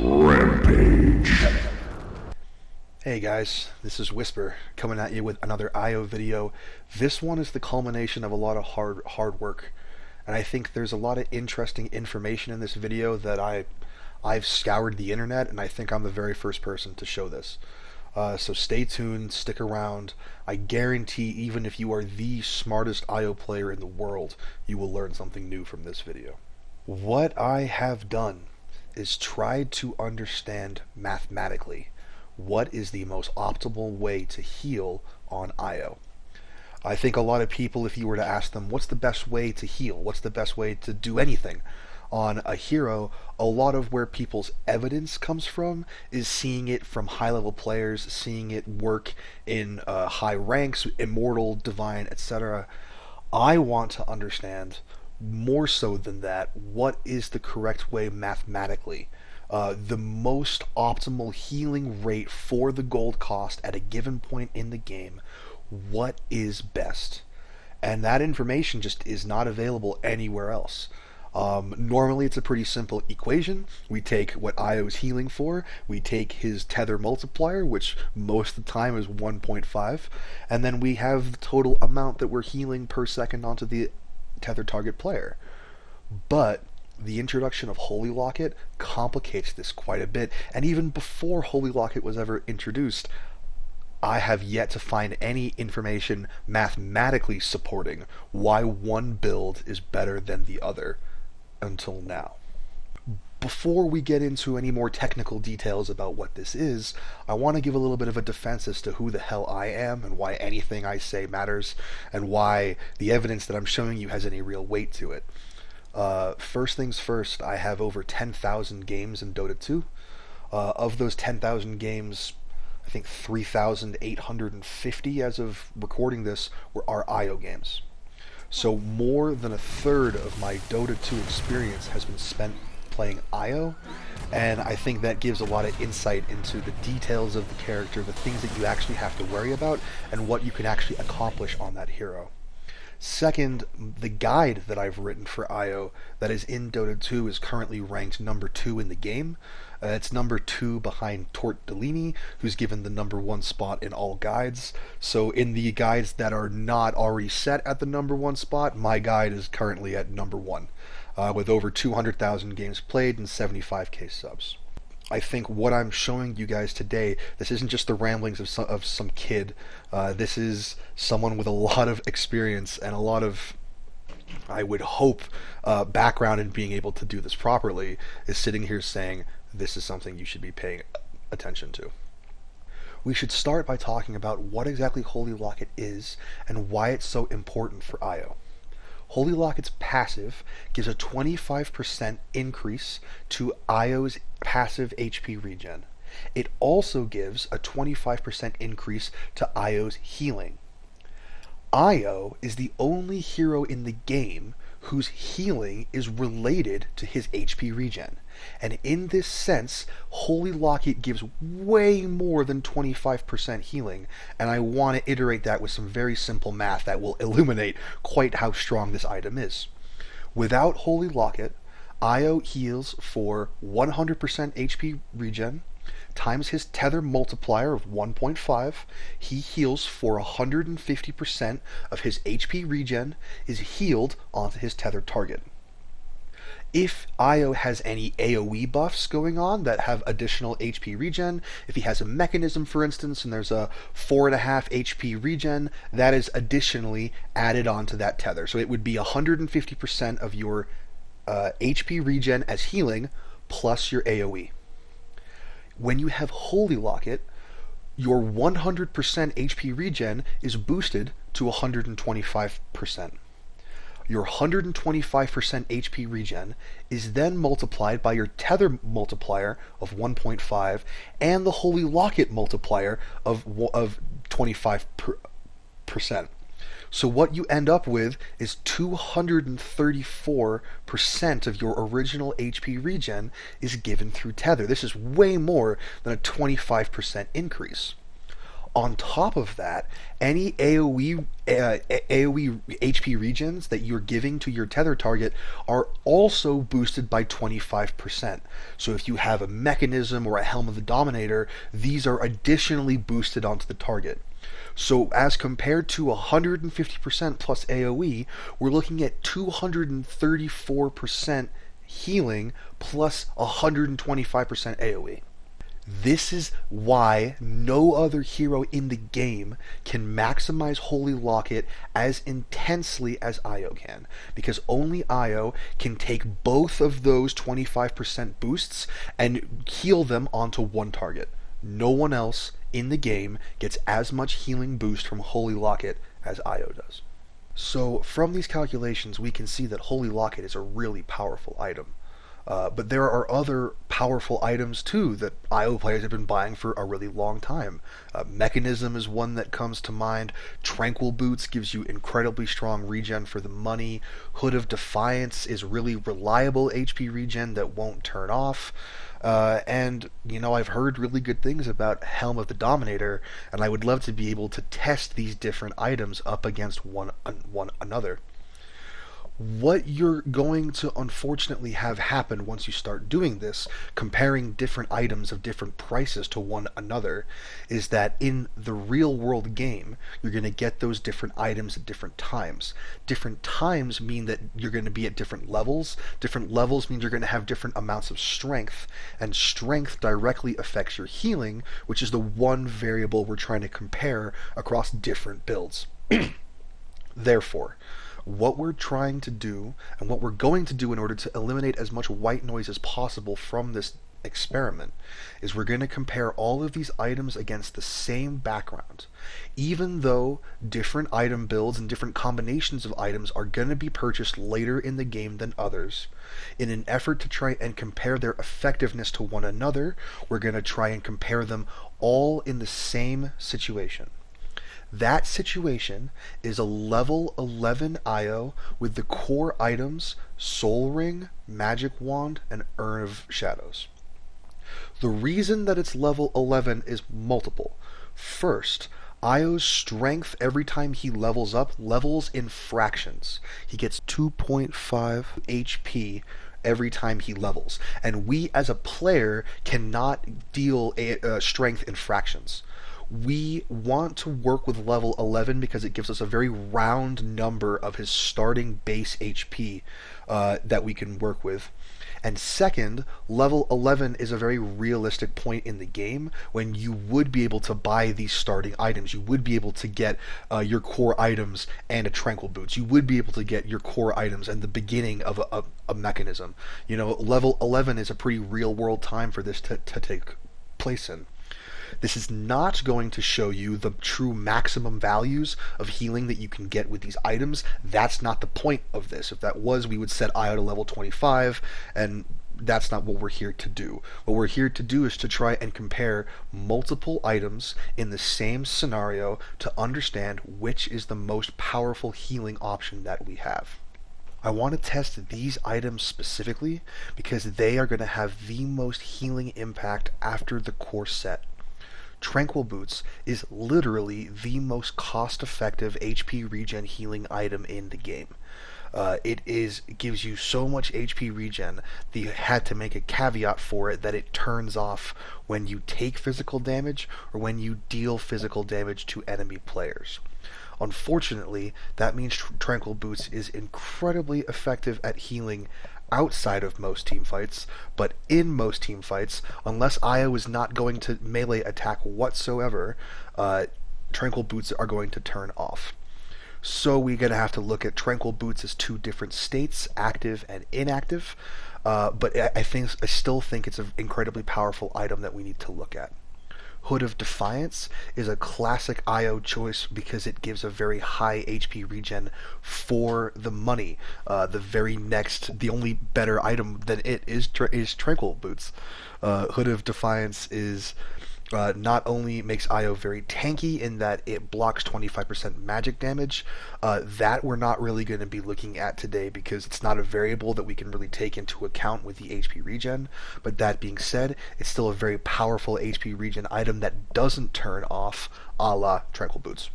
Rampage. Hey guys, this is Wisper coming at you with another IO video. This one is the culmination of a lot of hard work, and I think there's a lot of interesting information in this video that I've scoured the internet, and I think I'm the very first person to show this. So stay tuned, stick around. I guarantee even if you are the smartest IO player in the world, you will learn something new from this video. What I have done is tried to understand mathematically what is the most optimal way to heal on IO. I think a lot of people, if you were to ask them what's the best way to heal, what's the best way to do anything on a hero, a lot of where people's evidence comes from is seeing it from high-level players, seeing it work in high ranks, immortal, divine, etc. I want to understand more so than that, what is the correct way mathematically, the most optimal healing rate for the gold cost at a given point in the game. What is best? And that information just is not available anywhere else. Normally it's a pretty simple equation. We take what IO is healing for, we take his tether multiplier, which most of the time is 1.5, and then we have the total amount that we're healing per second onto the tether target player. But the introduction of Holy Locket complicates this quite a bit, and even before Holy Locket was ever introduced, I have yet to find any information mathematically supporting why one build is better than the other until now. Before we get into any more technical details about what this is, I want to give a little bit of a defense as to who the hell I am and why anything I say matters and why the evidence that I'm showing you has any real weight to it. First things first, I have over 10,000 games in Dota 2. Of those 10,000 games, I think 3,850 as of recording this are IO games. So more than a third of my Dota 2 experience has been spent playing IO, and I think that gives a lot of insight into the details of the character, the things that you actually have to worry about, and what you can actually accomplish on that hero. Second, the guide that I've written for IO that is in Dota 2 is currently ranked number 2 in the game. It's number 2 behind Tort Delini, who's given the number 1 spot in all guides. So in the guides that are not already set at the number 1 spot, my guide is currently at number 1, with over 200,000 games played and 75k subs. I think what I'm showing you guys today, this isn't just the ramblings of some kid. This is someone with a lot of experience and a lot of, I would hope, background in being able to do this properly, is sitting here saying this is something you should be paying attention to. We should start by talking about what exactly Holy Locket is and why it's so important for IO. Holy Locket's passive gives a 25% increase to IO's passive HP regen. It also gives a 25% increase to IO's healing. IO is the only hero in the game whose healing is related to his HP regen. And in this sense, Holy Locket gives way more than 25% healing, and I want to iterate that with some very simple math that will illuminate quite how strong this item is. Without Holy Locket, IO heals for 100% HP regen, times his tether multiplier of 1.5, he heals for 150% of his HP regen is healed onto his tethered target. If IO has any AoE buffs going on that have additional HP regen, if he has a mechanism for instance and there's a 4.5 HP regen, that is additionally added onto that tether. So it would be 150% of your HP regen as healing plus your AoE. When you have Holy Locket, your 100% HP regen is boosted to 125%. Your 125% HP regen is then multiplied by your tether multiplier of 1.5 and the Holy Locket multiplier of 25%. So what you end up with is 234% of your original HP regen is given through tether. This is way more than a 25% increase. On top of that, any AoE HP regions that you're giving to your tether target are also boosted by 25%. So if you have a mechanism or a Helm of the Dominator, these are additionally boosted onto the target. So as compared to 150% plus AoE, we're looking at 234% healing plus 125% AoE. This is why no other hero in the game can maximize Holy Locket as intensely as Io can, because only Io can take both of those 25% boosts and heal them onto one target. No one else in the game gets as much healing boost from Holy Locket as Io does. So from these calculations, we can see that Holy Locket is a really powerful item. But there are other powerful items too that IO players have been buying for a really long time. Mechanism is one that comes to mind. Tranquil Boots gives you incredibly strong regen for the money. Hood of Defiance is really reliable HP regen that won't turn off. And, I've heard really good things about Helm of the Dominator, and I would love to be able to test these different items up against one another. What you're going to unfortunately have happen once you start doing this, comparing different items of different prices to one another, is that in the real world game, you're going to get those different items at different times. Different times mean that you're going to be at different levels. Different levels means you're going to have different amounts of strength, and strength directly affects your healing, which is the one variable we're trying to compare across different builds. Therefore, what we're trying to do, and what we're going to do in order to eliminate as much white noise as possible from this experiment, is we're going to compare all of these items against the same background. Even though different item builds and different combinations of items are going to be purchased later in the game than others, in an effort to try and compare their effectiveness to one another, we're going to try and compare them all in the same situation. That situation is a level 11 IO with the core items Soul Ring, Magic Wand, and Urn of Shadows. The reason that it's level 11 is multiple. First, Io's strength every time he levels up levels in fractions. He gets 2.5 HP every time he levels, and we as a player cannot deal strength in fractions. We want to work with level 11 because it gives us a very round number of his starting base HP that we can work with. And second, level 11 is a very realistic point in the game when you would be able to buy these starting items. You would be able to get your core items and a Tranquil Boots. You would be able to get your core items and the beginning of a mechanism. Level 11 is a pretty real world time for this to take place in. This is not going to show you the true maximum values of healing that you can get with these items. That's not the point of this. If that was, we would set Io to level 25, and that's not what we're here to do. What we're here to do is to try and compare multiple items in the same scenario to understand which is the most powerful healing option that we have. I want to test these items specifically because they are going to have the most healing impact after the core set. Tranquil Boots is literally the most cost-effective HP regen healing item in the game. It gives you so much HP regen that you had to make a caveat for it that it turns off when you take physical damage or when you deal physical damage to enemy players. Unfortunately, that means Tranquil Boots is incredibly effective at healing outside of most team fights, but in most team fights, unless Io is not going to melee attack whatsoever, Tranquil Boots are going to turn off. So we're going to have to look at Tranquil Boots as two different states, active and inactive, but I still think it's an incredibly powerful item that we need to look at. Hood of Defiance is a classic IO choice because it gives a very high HP regen for the money. The only better item than it is Tranquil Boots. Hood of Defiance is Not only makes Io very tanky in that it blocks 25% magic damage, that we're not really going to be looking at today because it's not a variable that we can really take into account with the HP regen. But that being said, it's still a very powerful HP regen item that doesn't turn off, a la Tranquil Boots.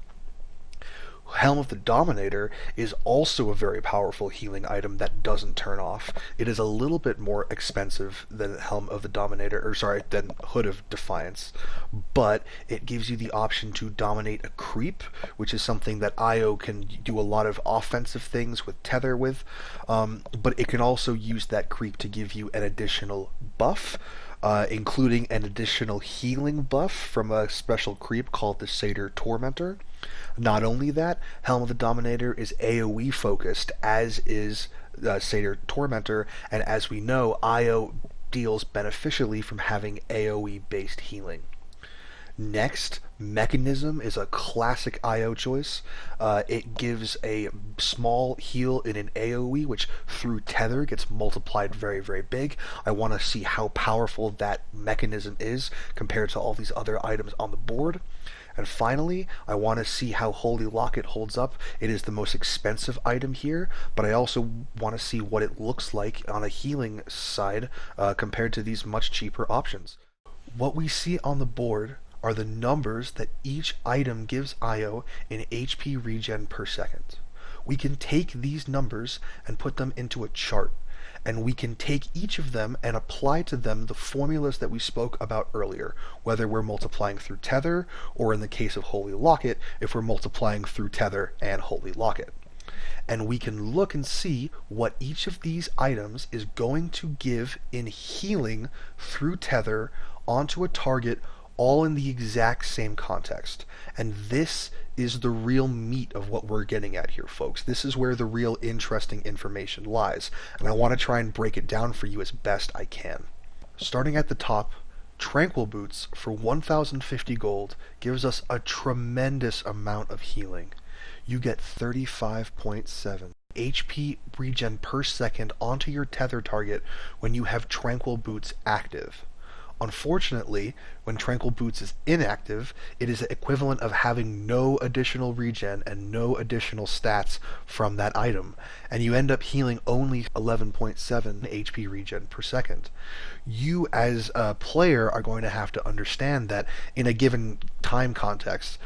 Helm of the Dominator is also a very powerful healing item that doesn't turn off. It is a little bit more expensive than Helm of the Dominator, than Hood of Defiance, but it gives you the option to dominate a creep, which is something that Io can do a lot of offensive things with Tether with, but it can also use that creep to give you an additional buff, including an additional healing buff from a special creep called the Satyr Tormentor. Not only that, Helm of the Dominator is AoE focused, as is Satyr Tormentor, and as we know, Io deals beneficially from having AoE based healing. Next, Mechanism is a classic IO choice. It gives a small heal in an AoE, which through Tether gets multiplied very, very big. I want to see how powerful that Mechanism is compared to all these other items on the board. And finally, I want to see how Holy Locket holds up. It is the most expensive item here, but I also want to see what it looks like on a healing side compared to these much cheaper options. What we see on the board are the numbers that each item gives Io in HP regen per second. We can take these numbers and put them into a chart, and we can take each of them and apply to them the formulas that we spoke about earlier, whether we're multiplying through Tether, or in the case of Holy Locket, if we're multiplying through Tether and Holy Locket. And we can look and see what each of these items is going to give in healing through Tether onto a target, all in the exact same context. And this is the real meat of what we're getting at here, folks. This is where the real interesting information lies, and I want to try and break it down for you as best I can. Starting at the top, Tranquil Boots for 1050 gold gives us a tremendous amount of healing. You get 35.7 HP regen per second onto your Tether target when you have Tranquil Boots active. Unfortunately, when Tranquil Boots is inactive, it is equivalent of having no additional regen and no additional stats from that item, and you end up healing only 11.7 HP regen per second. You as a player are going to have to understand that in a given time context,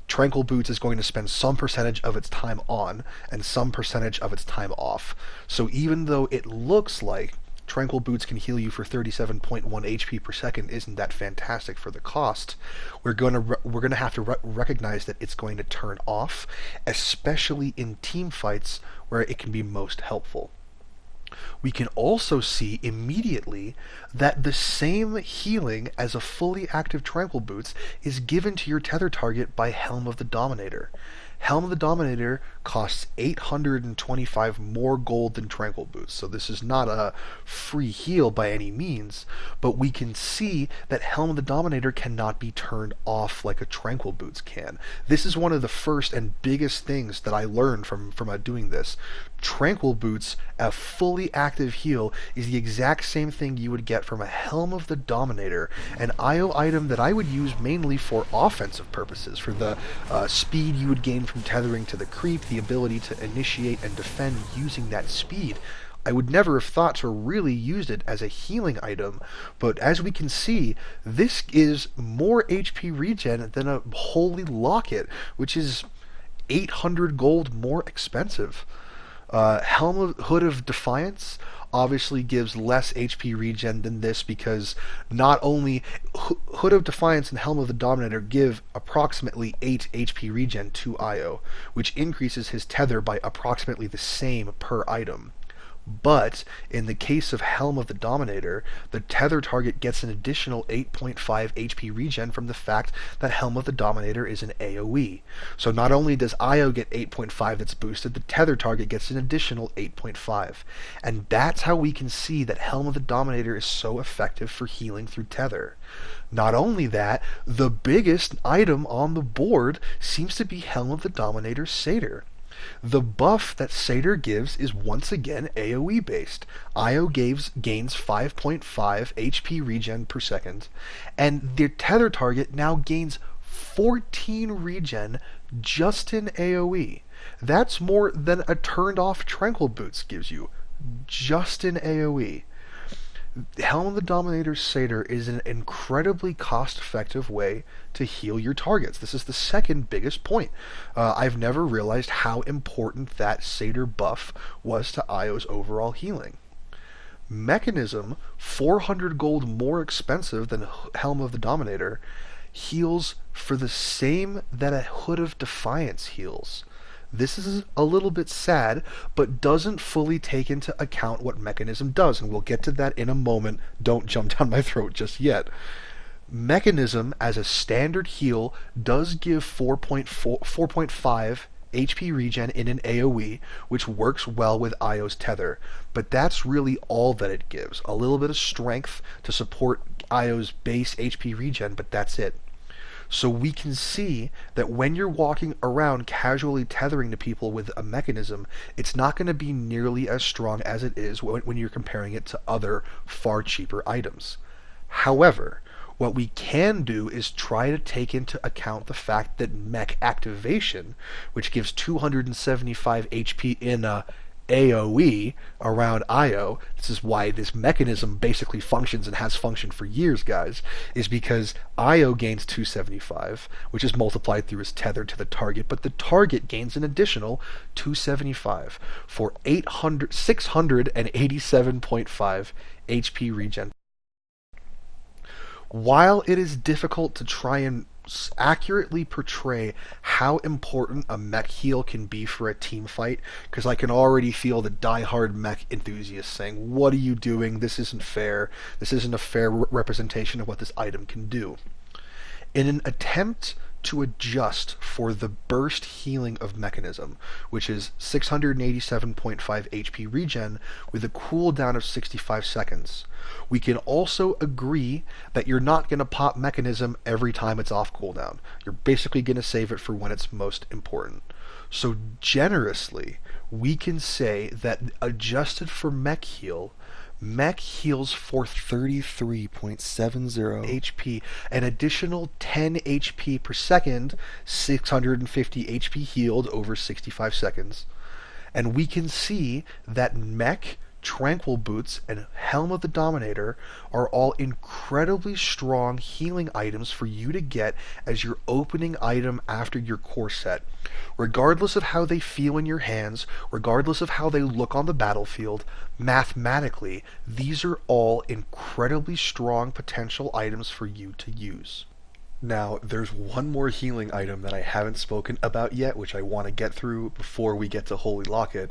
Tranquil Boots is going to spend some percentage of its time on and some percentage of its time off. So even though it looks like Tranquil Boots can heal you for 37.1 HP per second isn't that fantastic for the cost, we're going to have to recognize that it's going to turn off, especially in team fights where it can be most helpful. We can also see immediately that the same healing as a fully active Tranquil Boots is given to your Tether target by Helm of the Dominator. Helm of the Dominator costs 825 more gold than Tranquil Boots, so this is not a free heal by any means, but we can see that Helm of the Dominator cannot be turned off like a Tranquil Boots can. This is one of the first and biggest things that I learned from doing this. Tranquil Boots, a fully active heal, is the exact same thing you would get from a Helm of the Dominator, an IO item that I would use mainly for offensive purposes, for the speed you would gain from tethering to the creep, the ability to initiate and defend using that speed. I would never have thought to really use it as a healing item, but as we can see, this is more HP regen than a Holy Locket, which is 800 gold more expensive. Hood of Defiance obviously gives less HP regen than this because not only Hood of Defiance and Helm of the Dominator give approximately 8 HP regen to Io, which increases his tether by approximately the same per item. But in the case of Helm of the Dominator, the tether target gets an additional 8.5 HP regen from the fact that Helm of the Dominator is an AoE. So not only does Io get 8.5 that's boosted, the tether target gets an additional 8.5. And that's how we can see that Helm of the Dominator is so effective for healing through tether. Not only that, the biggest item on the board seems to be Helm of the Dominator Satyr. The buff that Satyr gives is once again AoE based. Io gains 5.5 HP regen per second, and the tether target now gains 14 regen just in AoE. That's more than a turned off Tranquil Boots gives you, just in AoE. Helm of the Dominator's Satyr is an incredibly cost-effective way to heal your targets. This is the second biggest point. I've never realized how important that Satyr buff was to Io's overall healing. Mechanism, 400 gold more expensive than Helm of the Dominator, heals for the same that a Hood of Defiance heals. This is a little bit sad, but doesn't fully take into account what Mechanism does, and we'll get to that in a moment. Don't jump down my throat just yet. Mechanism, as a standard heal, does give 4.5 HP regen in an AoE, which works well with Io's tether, but that's really all that it gives. A little bit of strength to support Io's base HP regen, but that's it. So we can see that when you're walking around casually tethering to people with a mechanism, it's not going to be nearly as strong as it is when you're comparing it to other far cheaper items. However, what we can do is try to take into account the fact that mech activation, which gives 275 HP in a AoE around Io, this is why this mechanism basically functions and has functioned for years, guys, is because Io gains 275, which is multiplied through his tether to the target, but the target gains an additional 275 for 687.5 HP regen. While it is difficult to try and accurately portray how important a mech heal can be for a team fight, because I can already feel the die-hard mech enthusiasts saying, what are you doing? This isn't fair. This isn't a fair representation of what this item can do. In an attempt to adjust for the burst healing of Mechanism, which is 687.5 HP regen with a cooldown of 65 seconds. We can also agree that you're not going to pop Mechanism every time it's off cooldown. You're basically going to save it for when it's most important. So generously, we can say that adjusted for mech heals for 33.70 HP, an additional 10 HP per second, 650 HP healed over 65 seconds. And we can see that mech, Tranquil Boots, and Helm of the Dominator are all incredibly strong healing items for you to get as your opening item after your core set. Regardless of how they feel in your hands, regardless of how they look on the battlefield, mathematically, these are all incredibly strong potential items for you to use. Now, there's one more healing item that I haven't spoken about yet, which I want to get through before we get to Holy Locket.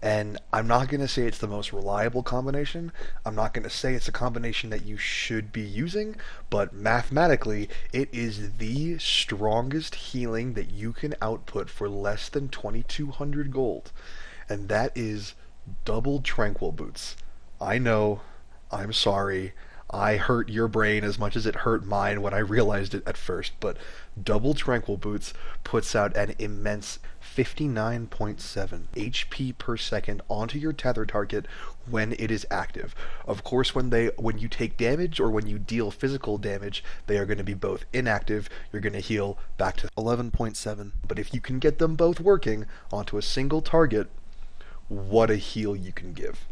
And I'm not going to say it's the most reliable combination. I'm not going to say it's a combination that you should be using, but mathematically, it is the strongest healing that you can output for less than 2,200 gold. And that is double Tranquil Boots. I know, I'm sorry, I hurt your brain as much as it hurt mine when I realized it at first, but double Tranquil Boots puts out an immense 59.7 HP per second onto your tether target when it is active. Of course, when you take damage or when you deal physical damage, they are going to be both inactive. You're going to heal back to 11.7. But if you can get them both working onto a single target, what a heal you can give.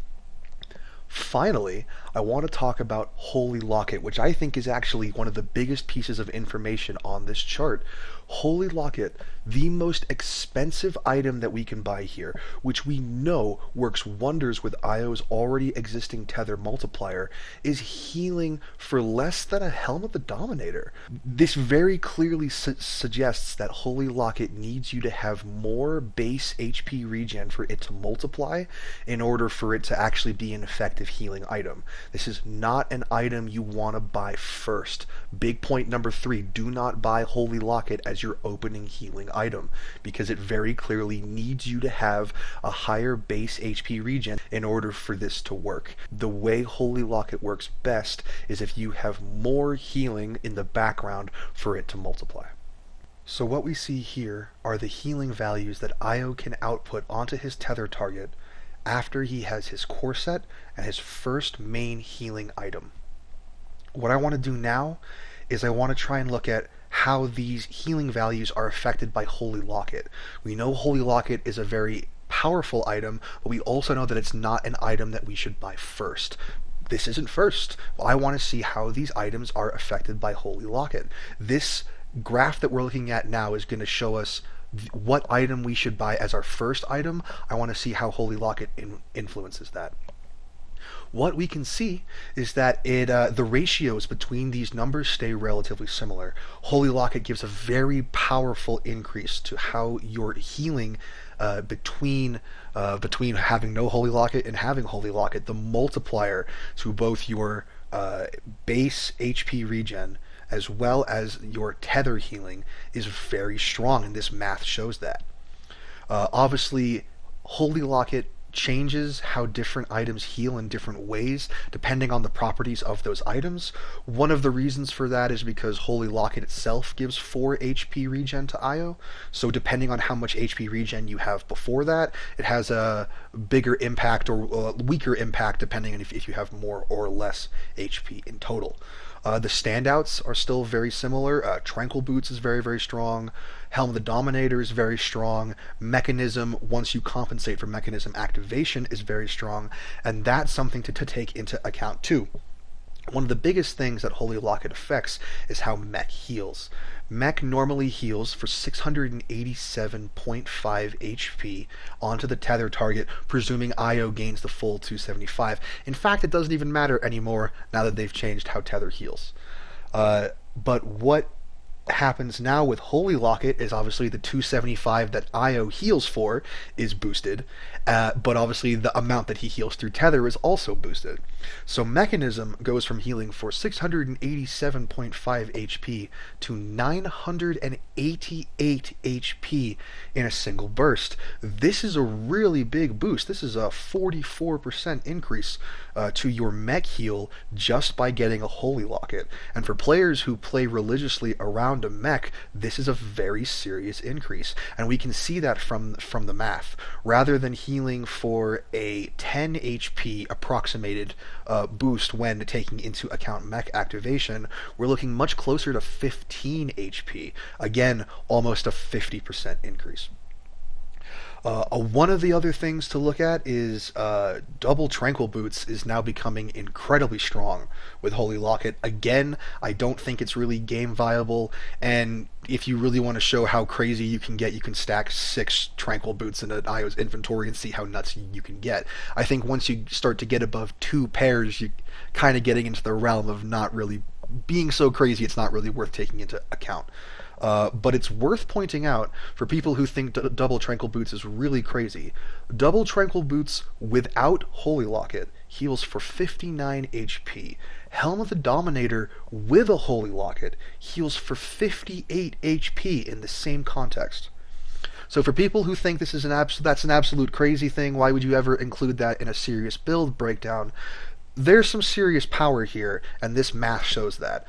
Finally, I want to talk about Holy Locket, which I think is actually one of the biggest pieces of information on this chart. Holy Locket, the most expensive item that we can buy here, which we know works wonders with Io's already existing tether multiplier, is healing for less than a Helm of the Dominator. This very clearly suggests that Holy Locket needs you to have more base HP regen for it to multiply in order for it to actually be an effective healing item. This is not an item you want to buy first. Big point number 3, do not buy Holy Locket as your opening healing item, because it very clearly needs you to have a higher base HP regen in order for this to work. The way Holy Locket works best is if you have more healing in the background for it to multiply. So what we see here are the healing values that Io can output onto his tether target after he has his core set and his first main healing item. What I want to do now is I want to try and look at how these healing values are affected by Holy Locket. We know Holy Locket is a very powerful item, but we also know that it's not an item that we should buy first. This isn't first. Well, I want to see how these items are affected by Holy Locket. This graph that we're looking at now is going to show us what item we should buy as our first item. I want to see how Holy Locket influences that. What we can see is that the ratios between these numbers stay relatively similar. Holy Locket gives a very powerful increase to how you're healing between having no Holy Locket and having Holy Locket. The multiplier to both your base HP regen as well as your tether healing is very strong, and this math shows that. Obviously, Holy Locket changes how different items heal in different ways depending on the properties of those items. One of the reasons for that is because Holy Locket itself gives 4 HP regen to Io, so depending on how much HP regen you have before that, it has a bigger impact or weaker impact depending on if you have more or less HP in total. The standouts are still very similar. Tranquil Boots is very, very strong. Helm of the Dominator is very strong. Mechanism, once you compensate for mechanism activation, is very strong. And that's something to take into account too. One of the biggest things that Holy Locket affects is how mech heals. Mech normally heals for 687.5 HP onto the tether target, presuming Io gains the full 275. In fact, it doesn't even matter anymore now that they've changed how tether heals. But what happens now with Holy Locket is obviously the 275 that Io heals for is boosted, but obviously the amount that he heals through tether is also boosted. So Mechanism goes from healing for 687.5 HP to 988 HP in a single burst. This is a really big boost. This is a 44% increase to your mech heal just by getting a Holy Locket. And for players who play religiously around a mech, this is a very serious increase, and we can see that from the math. Rather than healing for a 10 HP approximated boost when taking into account mech activation, we're looking much closer to 15 HP. Again, almost a 50% increase. One of the other things to look at is double Tranquil Boots is now becoming incredibly strong with Holy Locket. Again, I don't think it's really game viable, and if you really want to show how crazy you can get, you can stack 6 Tranquil Boots in an Io's inventory and see how nuts you can get. I think once you start to get above 2 pairs, you're kind of getting into the realm of not really being so crazy it's not really worth taking into account. But it's worth pointing out for people who think double Tranquil Boots is really crazy. Double Tranquil Boots without Holy Locket heals for 59 HP. Helm of the Dominator with a Holy Locket heals for 58 HP in the same context. So for people who think this is that's an absolute crazy thing, why would you ever include that in a serious build breakdown? There's some serious power here, and this math shows that.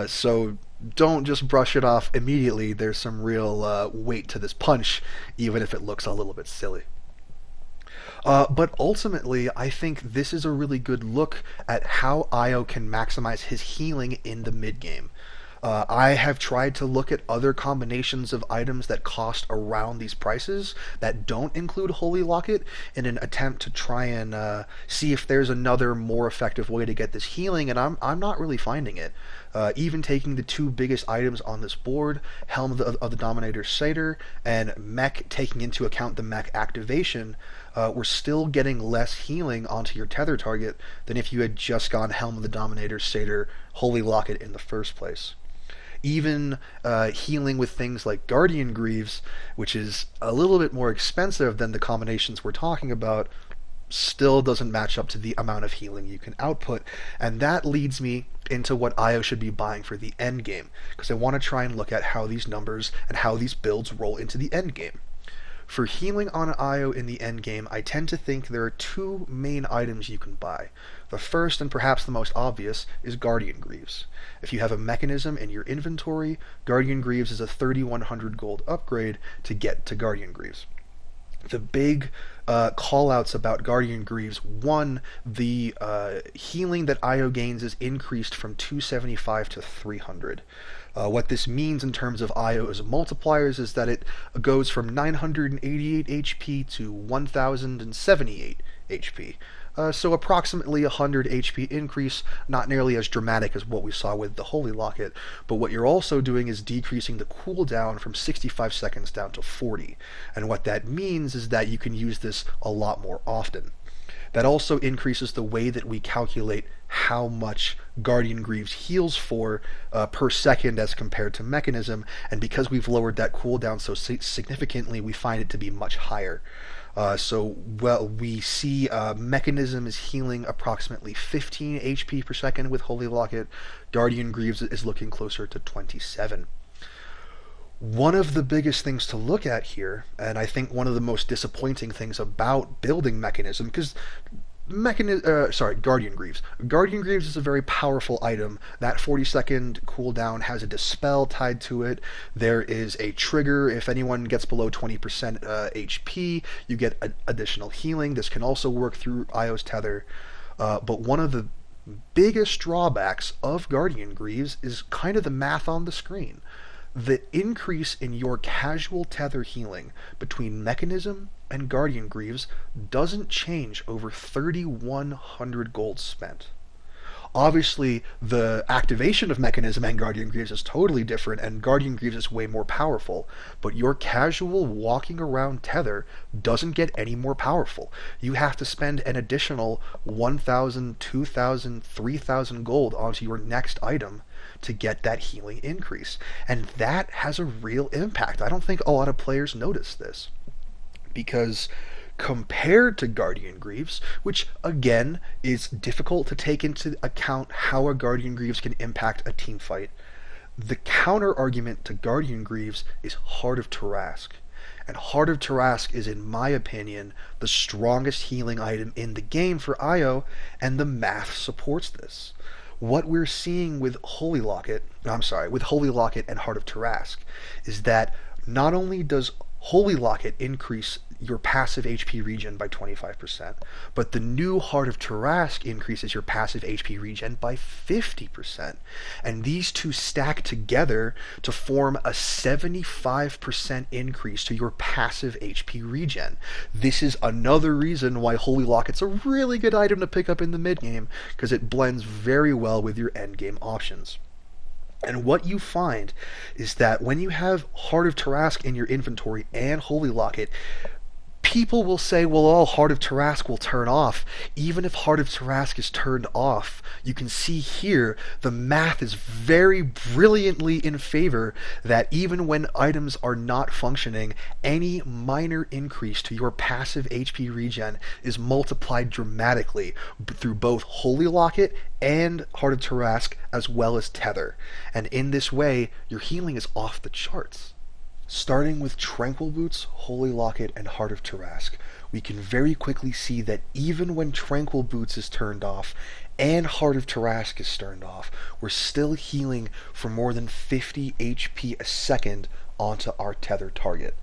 So don't just brush it off immediately. There's some real weight to this punch, even if it looks a little bit silly. But ultimately, I think this is a really good look at how Io can maximize his healing in the mid-game. I have tried to look at other combinations of items that cost around these prices that don't include Holy Locket in an attempt to try and see if there's another more effective way to get this healing, and I'm not really finding it. Even taking the 2 biggest items on this board, Helm of the Dominator Satyr and Mech, taking into account the Mech activation, we're still getting less healing onto your tether target than if you had just gone Helm of the Dominator Satyr, Holy Locket in the first place. Even healing with things like Guardian Greaves, which is a little bit more expensive than the combinations we're talking about, still doesn't match up to the amount of healing you can output. And that leads me into what Io should be buying for the end game, because I want to try and look at how these numbers and how these builds roll into the end game. For healing on IO in the endgame, I tend to think there are two main items you can buy. The first, and perhaps the most obvious, is Guardian Greaves. If you have a mechanism in your inventory, Guardian Greaves is a 3100 gold upgrade to get to Guardian Greaves. The big call-outs about Guardian Greaves: one, the healing that IO gains is increased from 275 to 300. What this means in terms of IO's multipliers is that it goes from 988 HP to 1078 HP. So approximately 100 HP increase, not nearly as dramatic as what we saw with the Holy Locket, but what you're also doing is decreasing the cooldown from 65 seconds down to 40. And what that means is that you can use this a lot more often. That also increases the way that we calculate how much Guardian Greaves heals for per second as compared to Mechanism, and because we've lowered that cooldown so significantly, we find it to be much higher. We see Mechanism is healing approximately 15 HP per second with Holy Locket. Guardian Greaves is looking closer to 27. One of the biggest things to look at here, and I think one of the most disappointing things about building Mechanism, because Guardian Greaves. Guardian Greaves is a very powerful item. That 40-second cooldown has a dispel tied to it. There is a trigger. If anyone gets below 20% HP, you get additional healing. This can also work through IO's tether. But one of the biggest drawbacks of Guardian Greaves is kind of the math on the screen. The increase in your casual tether healing between Mechanism and Guardian Greaves doesn't change over 3,100 gold spent. Obviously, the activation of Mechanism and Guardian Greaves is totally different, and Guardian Greaves is way more powerful, but your casual walking around tether doesn't get any more powerful. You have to spend an additional 1,000, 2,000, 3,000 gold onto your next item to get that healing increase, and that has a real impact. I don't think a lot of players notice this, because compared to Guardian Greaves, which again is difficult to take into account how a Guardian Greaves can impact a team fight, the counter argument to Guardian Greaves is Heart of Tarrasque. And Heart of Tarrasque is, in my opinion, the strongest healing item in the game for IO, and the math supports this. What we're seeing with Holy Locket and Heart of Tarrasque is that not only does Holy Locket increase your passive HP regen by 25%, but the new Heart of Tarrasque increases your passive HP regen by 50%. And these two stack together to form a 75% increase to your passive HP regen. This is another reason why Holy Locket's a really good item to pick up in the mid game, because it blends very well with your end game options. And what you find is that when you have Heart of Tarrasque in your inventory and Holy Locket, people will say, well, Heart of Tarrasque will turn off. Even if Heart of Tarrasque is turned off, you can see here the math is very brilliantly in favor that even when items are not functioning, any minor increase to your passive HP regen is multiplied dramatically through both Holy Locket and Heart of Tarrasque, as well as Tether. And in this way, your healing is off the charts. Starting with Tranquil Boots, Holy Locket, and Heart of Tarrasque, we can very quickly see that even when Tranquil Boots is turned off and Heart of Tarrasque is turned off, we're still healing for more than 50 HP a second onto our tether target.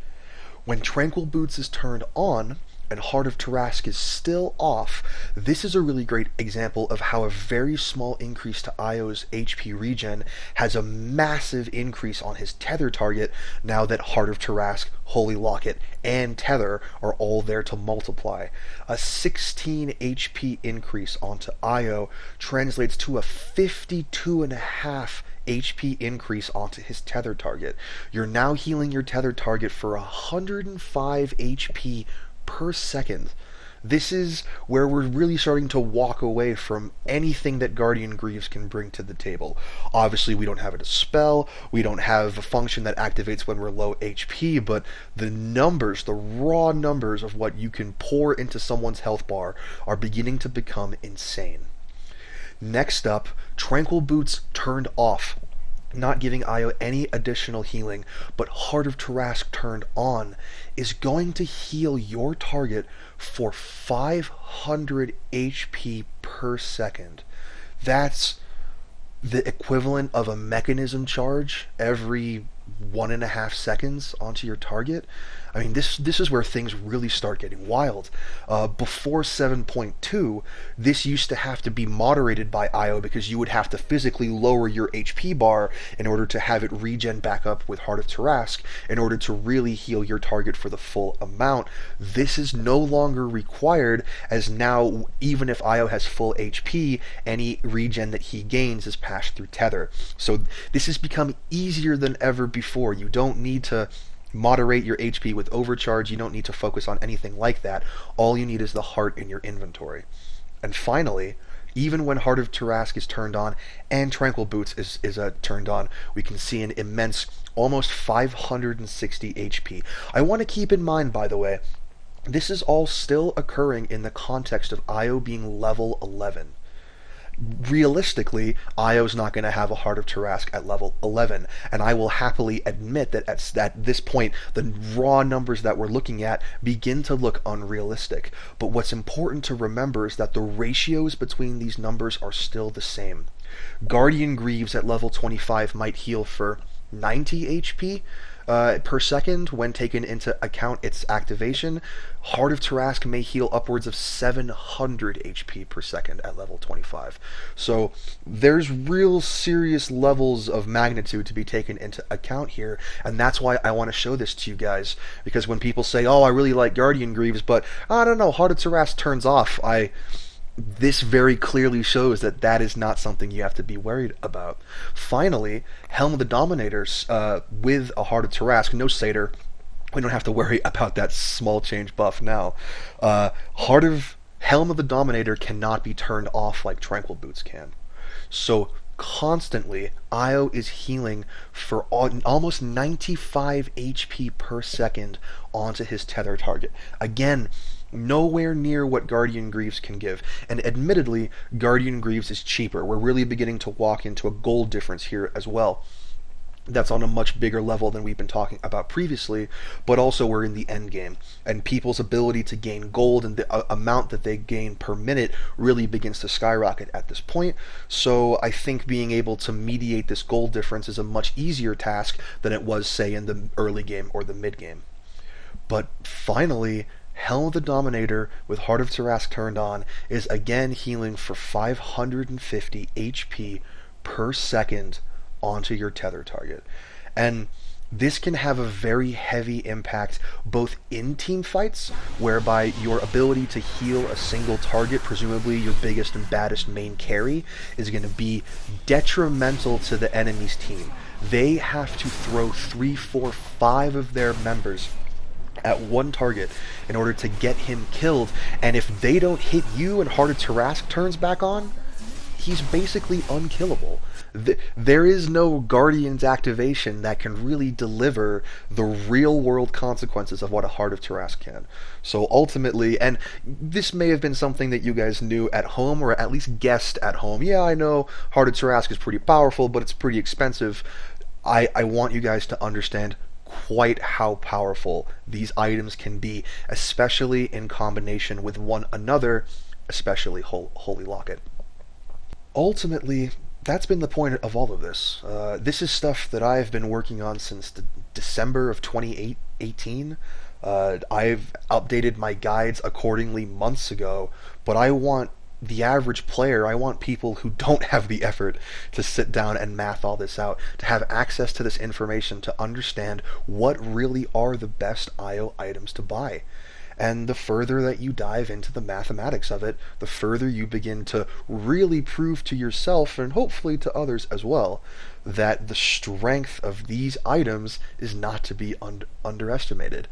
When Tranquil Boots is turned on and Heart of Tarrasque is still off, this is a really great example of how a very small increase to IO's HP regen has a massive increase on his tether target now that Heart of Tarrasque, Holy Locket, and Tether are all there to multiply. A 16 HP increase onto IO translates to a 52.5 HP increase onto his tether target. You're now healing your tether target for 105 HP per second. This is where we're really starting to walk away from anything that Guardian Greaves can bring to the table. Obviously, we don't have a dispel, we don't have a function that activates when we're low HP, but the numbers, the raw numbers of what you can pour into someone's health bar are beginning to become insane. Next up, Tranquil Boots turned off. not giving Io any additional healing, but Heart of Tarask turned on is going to heal your target for 500 HP per second. That's the equivalent of a mechanism charge every 1.5 seconds onto your target. I mean, this is where things really start getting wild. Before 7.2, this used to have to be moderated by IO because you would have to physically lower your HP bar in order to have it regen back up with Heart of Tarask in order to really heal your target for the full amount. This is no longer required, as now, even if IO has full HP, any regen that he gains is passed through Tether. So this has become easier than ever before. You don't need to moderate your HP with overcharge. You don't need to focus on anything like that. All you need is the heart in your inventory. And finally, even when Heart of Tarask is turned on and Tranquil Boots is turned on, we can see an immense almost 560 HP. I want to keep in mind, by the way, this is all still occurring in the context of Io being level 11. Realistically, Io's not going to have a Heart of Tarask at level 11, and I will happily admit that at this point, the raw numbers that we're looking at begin to look unrealistic. But what's important to remember is that the ratios between these numbers are still the same. Guardian Greaves at level 25 might heal for 90 HP per second when taken into account its activation. Heart of Tarask may heal upwards of 700 HP per second at level 25. So there's real serious levels of magnitude to be taken into account here, and that's why I want to show this to you guys, because when people say, oh, I really like Guardian Greaves, but I don't know, Heart of Tarask turns off, this very clearly shows that that is not something you have to be worried about. Finally, Helm of the Dominators with a Heart of Tarask, no Satyr. We don't have to worry about that small change buff now. Helm of the Dominator cannot be turned off like Tranquil Boots can. So constantly, Io is healing for almost 95 HP per second onto his tether target. Again, nowhere near what Guardian Greaves can give. And admittedly, Guardian Greaves is cheaper. We're really beginning to walk into a gold difference here as well. That's on a much bigger level than we've been talking about previously, but also we're in the endgame, and people's ability to gain gold and the amount that they gain per minute really begins to skyrocket at this point. So I think being able to mediate this gold difference is a much easier task than it was, say, in the early game or the mid game. But finally, Helm of the Dominator with Heart of Tarask turned on is again healing for 550 HP per second onto your tether target. And this can have a very heavy impact both in team fights, whereby your ability to heal a single target, presumably your biggest and baddest main carry, is going to be detrimental to the enemy's team. They have to throw 3, 4, 5 of their members at one target in order to get him killed, and if they don't hit you and Heart of Tarask turns back on, he's basically unkillable. There is no Guardian's activation that can really deliver the real world consequences of what a Heart of Tarask can. So ultimately, and this may have been something that you guys knew at home, or at least guessed at home, yeah, I know Heart of Tarask is pretty powerful, but it's pretty expensive. I want you guys to understand quite how powerful these items can be, especially in combination with one another, especially Holy Locket. Ultimately, that's been the point of all of this. This is stuff that I've been working on since December of 2018. I've updated my guides accordingly months ago, but I want the average player, I want people who don't have the effort to sit down and math all this out, to have access to this information, to understand what really are the best IO items to buy. And the further that you dive into the mathematics of it, the further you begin to really prove to yourself, and hopefully to others as well, that the strength of these items is not to be underestimated.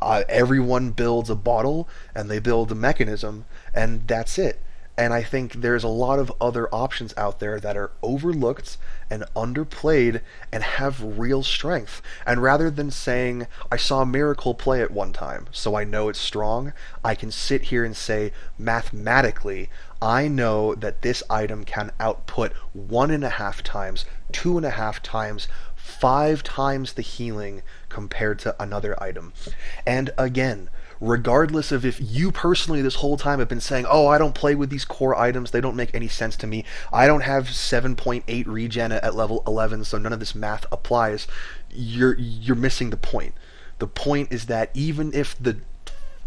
Everyone builds a bottle, and they build a mechanism, and that's it. And I think there's a lot of other options out there that are overlooked and underplayed and have real strength. And rather than saying, I saw Miracle play it one time, so I know it's strong, I can sit here and say, mathematically, I know that this item can output 1.5 times, 2.5 times, 5 times the healing compared to another item. And again, regardless of if you personally this whole time have been saying, oh, I don't play with these core items, they don't make any sense to me, I don't have 7.8 regen at level 11, so none of this math applies, you're missing the point. The point is that even if the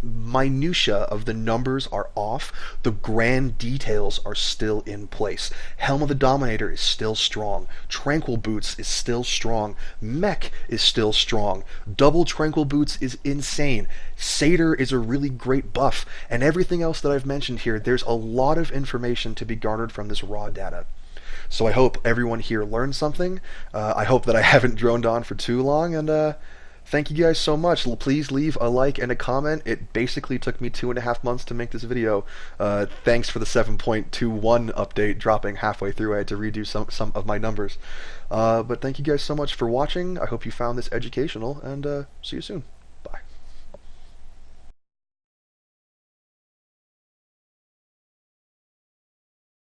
minutia of the numbers are off, the grand details are still in place. Helm of the Dominator is still strong. Tranquil Boots is still strong. Mech is still strong. Double Tranquil Boots is insane. Satyr is a really great buff. And everything else that I've mentioned here, there's a lot of information to be garnered from this raw data. So I hope everyone here learned something. I hope that I haven't droned on for too long, and thank you guys so much. Please leave a like and a comment. It basically took me 2.5 months to make this video. Thanks for the 7.21 update dropping halfway through. I had to redo some of my numbers. But thank you guys so much for watching. I hope you found this educational, and see you soon.